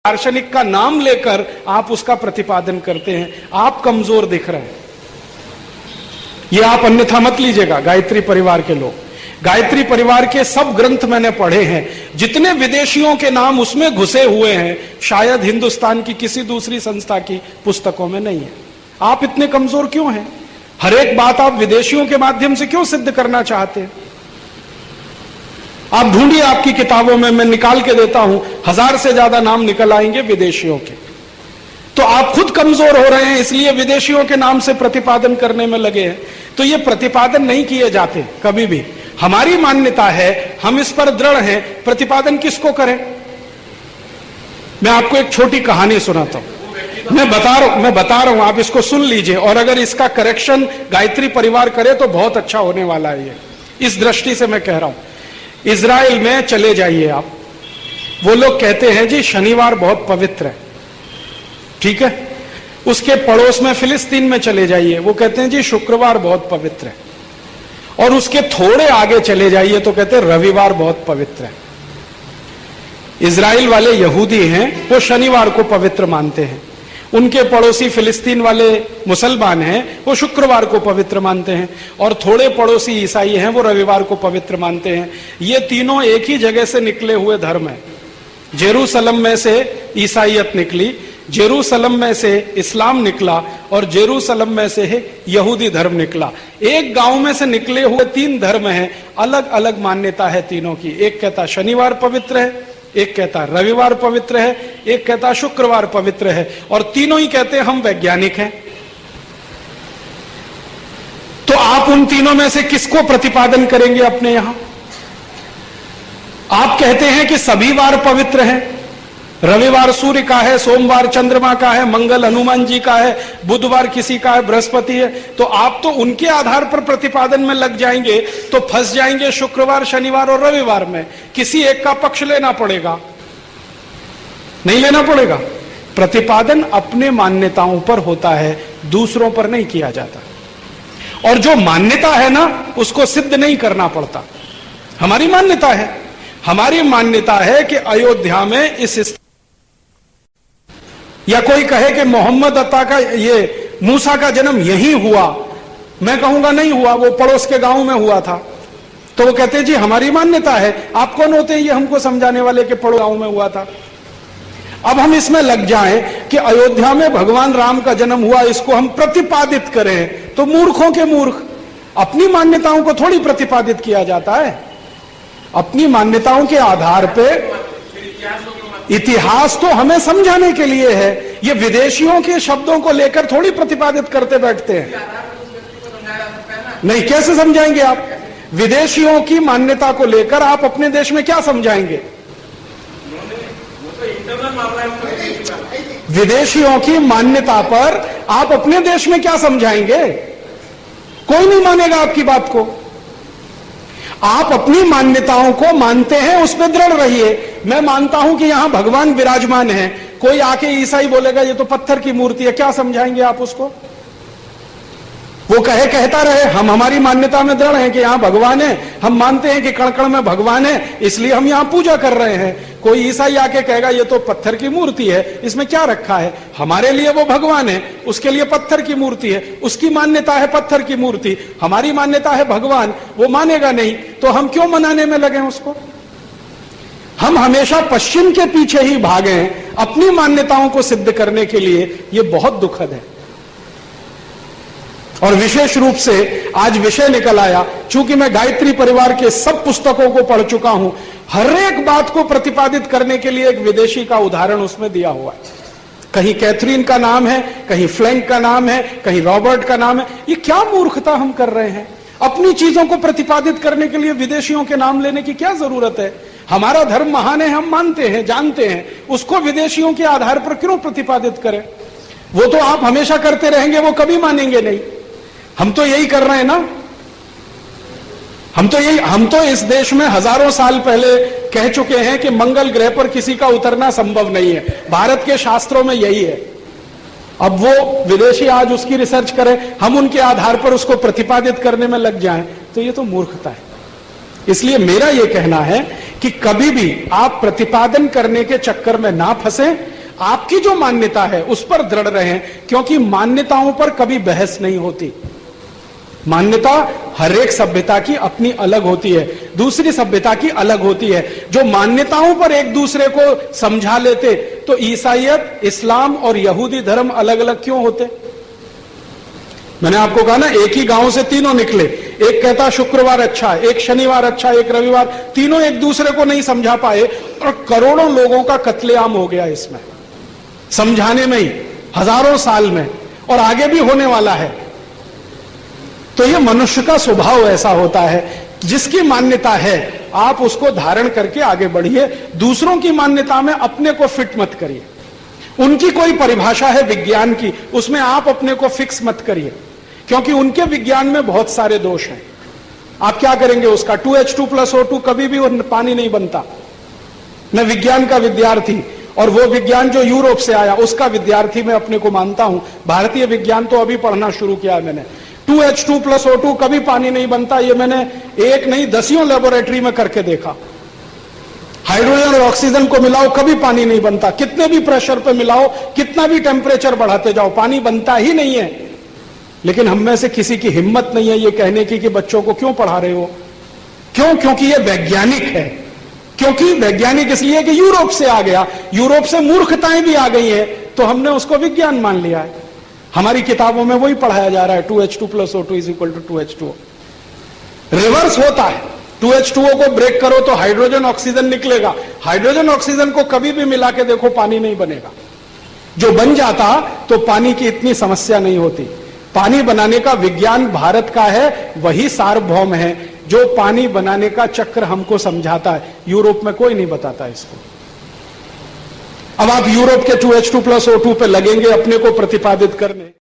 दार्शनिक का नाम लेकर आप उसका प्रतिपादन करते हैं, आप कमजोर दिख रहे हैं। ये आप अन्यथा मत लीजिएगा। गायत्री परिवार के लोग, गायत्री परिवार के सब ग्रंथ मैंने पढ़े हैं, जितने विदेशियों के नाम उसमें घुसे हुए हैं शायद हिंदुस्तान की किसी दूसरी संस्था की पुस्तकों में नहीं है। आप इतने कमजोर क्यों हैं? हर एक बात आप विदेशियों के माध्यम से क्यों सिद्ध करना चाहते हैं? आप ढूंढिए आपकी किताबों में, मैं निकाल के देता हूं, 1000 से ज्यादा नाम निकल आएंगे विदेशियों के। तो आप खुद कमजोर हो रहे हैं, इसलिए विदेशियों के नाम से प्रतिपादन करने में लगे हैं। तो ये प्रतिपादन नहीं किए जाते कभी भी। हमारी मान्यता है, हम इस पर दृढ़ हैं, प्रतिपादन किसको करें? मैं आपको एक छोटी कहानी सुनाता हूं, मैं बता रहा हूं, आप इसको सुन लीजिए, और अगर इसका करेक्शन गायत्री परिवार करे तो बहुत अच्छा होने वाला है। ये इस दृष्टि से मैं कह रहा हूं। इजराइल में चले जाइए आप, वो लोग कहते हैं जी शनिवार बहुत पवित्र है, ठीक है। उसके पड़ोस में फिलिस्तीन में चले जाइए, वो कहते हैं जी शुक्रवार बहुत पवित्र है। और उसके थोड़े आगे चले जाइए तो कहते हैं रविवार बहुत पवित्र है। इजराइल वाले यहूदी हैं, वो शनिवार को पवित्र मानते हैं। उनके पड़ोसी फिलिस्तीन वाले मुसलमान हैं, वो शुक्रवार को पवित्र मानते हैं। और थोड़े पड़ोसी ईसाई हैं, वो रविवार को पवित्र मानते हैं। ये तीनों एक ही जगह से निकले हुए धर्म हैं। जेरूसलम में से ईसाईयत निकली, जेरूसलम में से इस्लाम निकला, और जेरूसलम में से यहूदी धर्म निकला। एक गांव में से निकले हुए 3 धर्म हैं, अलग अलग मान्यता है तीनों की। एक कहता शनिवार पवित्र है, एक कहता रविवार पवित्र है, एक कहता शुक्रवार पवित्र है, और तीनों ही कहते हैं हम वैज्ञानिक हैं। तो आप उन तीनों में से किसको प्रतिपादन करेंगे अपने यहां? आप कहते हैं कि सभी वार पवित्र हैं, रविवार सूर्य का है, सोमवार चंद्रमा का है, मंगल हनुमान जी का है, बुधवार किसी का है, बृहस्पति है। तो आप तो उनके आधार पर प्रतिपादन में लग जाएंगे, तो फंस जाएंगे शुक्रवार, शनिवार और रविवार में। किसी एक का पक्ष लेना पड़ेगा, नहीं लेना पड़ेगा। प्रतिपादन अपने मान्यताओं पर होता है, दूसरों पर नहीं किया जाता। और जो मान्यता है ना, उसको सिद्ध नहीं करना पड़ता। हमारी मान्यता है, हमारी मान्यता है कि अयोध्या में इस, या कोई कहे कि मोहम्मद अता का, ये मूसा का जन्म यहीं हुआ, मैं कहूंगा नहीं हुआ, वो पड़ोस के गांव में हुआ था। तो वो कहते हैं जी हमारी मान्यता है। आप कौन होते हैं ये हमको समझाने वाले कि पड़ोस गांव में हुआ था? अब हम इसमें लग जाएं कि अयोध्या में भगवान राम का जन्म हुआ, इसको हम प्रतिपादित करें, तो मूर्खों के मूर्ख। अपनी मान्यताओं को थोड़ी प्रतिपादित किया जाता है। अपनी मान्यताओं के आधार पे इतिहास तो हमें समझाने के लिए है, ये विदेशियों के शब्दों को लेकर थोड़ी प्रतिपादित करते बैठते हैं। नहीं, कैसे समझाएंगे आप? विदेशियों की मान्यता को लेकर आप अपने देश में क्या समझाएंगे? विदेशियों की मान्यता पर आप अपने देश में क्या समझाएंगे? कोई नहीं मानेगा आपकी बात को। आप अपनी मान्यताओं को मानते हैं, उस पर दृढ़ रहिए। मैं मानता हूं कि यहां भगवान विराजमान है, कोई आके ईसाई बोलेगा ये तो पत्थर की मूर्ति है, क्या समझाएंगे आप उसको? वो कहता रहे, हम हमारी मान्यता में दृढ़ हैं कि यहां भगवान है, हम मानते हैं कि कण कण में भगवान है, इसलिए हम यहां पूजा कर रहे हैं। कोई ईसाई आके कहेगा ये तो पत्थर की मूर्ति है, इसमें क्या रखा है? हमारे लिए वो भगवान है, उसके लिए पत्थर की मूर्ति है, उसकी मान्यता है पत्थर की मूर्ति, हमारी मान्यता है भगवान, वो मानेगा नहीं, तो हम क्यों मनाने में लगे उसको? हम हमेशा पश्चिम के पीछे ही भागे अपनी मान्यताओं को सिद्ध करने के लिए। ये बहुत दुखद है। और विशेष रूप से आज विषय निकल आया, चूंकि मैं गायत्री परिवार के सब पुस्तकों को पढ़ चुका हूं, हर एक बात को प्रतिपादित करने के लिए एक विदेशी का उदाहरण उसमें दिया हुआ है। कहीं कैथरीन का नाम है, कहीं फ्लैंक का नाम है, कहीं रॉबर्ट का नाम है। ये क्या मूर्खता हम कर रहे हैं? अपनी चीजों को प्रतिपादित करने के लिए विदेशियों के नाम लेने की क्या जरूरत है? हमारा धर्म महान है, हम मानते हैं, जानते हैं, उसको विदेशियों के आधार पर क्यों प्रतिपादित करें? वो तो आप हमेशा करते रहेंगे, वो कभी मानेंगे नहीं। हम तो यही कर रहे हैं ना। हम तो इस देश में हजारों साल पहले कह चुके हैं कि मंगल ग्रह पर किसी का उतरना संभव नहीं है। भारत के शास्त्रों में यही है। अब वो विदेशी आज उसकी रिसर्च करें, हम उनके आधार पर उसको प्रतिपादित करने में लग जाएं, तो ये तो मूर्खता है। इसलिए मेरा यह कहना है कि कभी भी आप प्रतिपादन करने के चक्कर में ना फंसे, आपकी जो मान्यता है उस पर दृढ़ रहें, क्योंकि मान्यताओं पर कभी बहस नहीं होती। मान्यता हर एक सभ्यता की अपनी अलग होती है, दूसरी सभ्यता की अलग होती है। जो मान्यताओं पर एक दूसरे को समझा लेते, तो ईसाईयत, इस्लाम और यहूदी धर्म अलग अलग क्यों होते? मैंने आपको कहा ना, एक ही गांव से तीनों निकले, एक कहता शुक्रवार अच्छा, एक शनिवार अच्छा, एक रविवार, तीनों एक दूसरे को नहीं समझा पाए और करोड़ों लोगों का कत्लेआम हो गया इसमें, समझाने में ही, हजारों साल में, और आगे भी होने वाला है। तो ये मनुष्य का स्वभाव ऐसा होता है, जिसकी मान्यता है आप उसको धारण करके आगे बढ़िए, दूसरों की मान्यता में अपने को फिट मत करिए। उनकी कोई परिभाषा है विज्ञान की, उसमें आप अपने को फिक्स मत करिए, क्योंकि उनके विज्ञान में बहुत सारे दोष हैं। आप क्या करेंगे उसका? 2H2+O2 कभी भी पानी नहीं बनता। मैं विज्ञान का विद्यार्थी, और वो विज्ञान जो यूरोप से आया उसका विद्यार्थी मैं अपने को मानता हूं। भारतीय विज्ञान तो अभी पढ़ना शुरू किया है मैंने। 2H2+O2 कभी पानी नहीं बनता, ये मैंने एक नहीं दसियों लेबोरेटरी में करके देखा। हाइड्रोजन और ऑक्सीजन को मिलाओ, कभी पानी नहीं बनता। कितने भी प्रेशर पे मिलाओ, कितना भी टेम्परेचर बढ़ाते जाओ, पानी बनता ही नहीं है। लेकिन हम में से किसी की हिम्मत नहीं है ये कहने की कि बच्चों को क्यों पढ़ा रहे हो। क्यों? क्योंकि ये वैज्ञानिक है। क्योंकि वैज्ञानिक इसलिए कि यूरोप से आ गया, यूरोप से मूर्खताएं भी आ गई है, तो हमने उसको विज्ञान मान लिया है। हमारी किताबों में वही पढ़ाया जा रहा है, 2H2+O2 = 2H2O। रिवर्स होता है, 2H2O को ब्रेक करो तो हाइड्रोजन ऑक्सीजन निकलेगा। हाइड्रोजन ऑक्सीजन को कभी भी मिला के देखो, पानी नहीं बनेगा। जो बन जाता तो पानी की इतनी समस्या नहीं होती। पानी बनाने का विज्ञान भारत का है, वही सार्वभौम है जो पानी बनाने का चक्र हमको समझाता है। यूरोप में कोई नहीं बताता इसको। अब आप यूरोप के 2H2+O2 पे लगेंगे अपने को प्रतिपादित करने।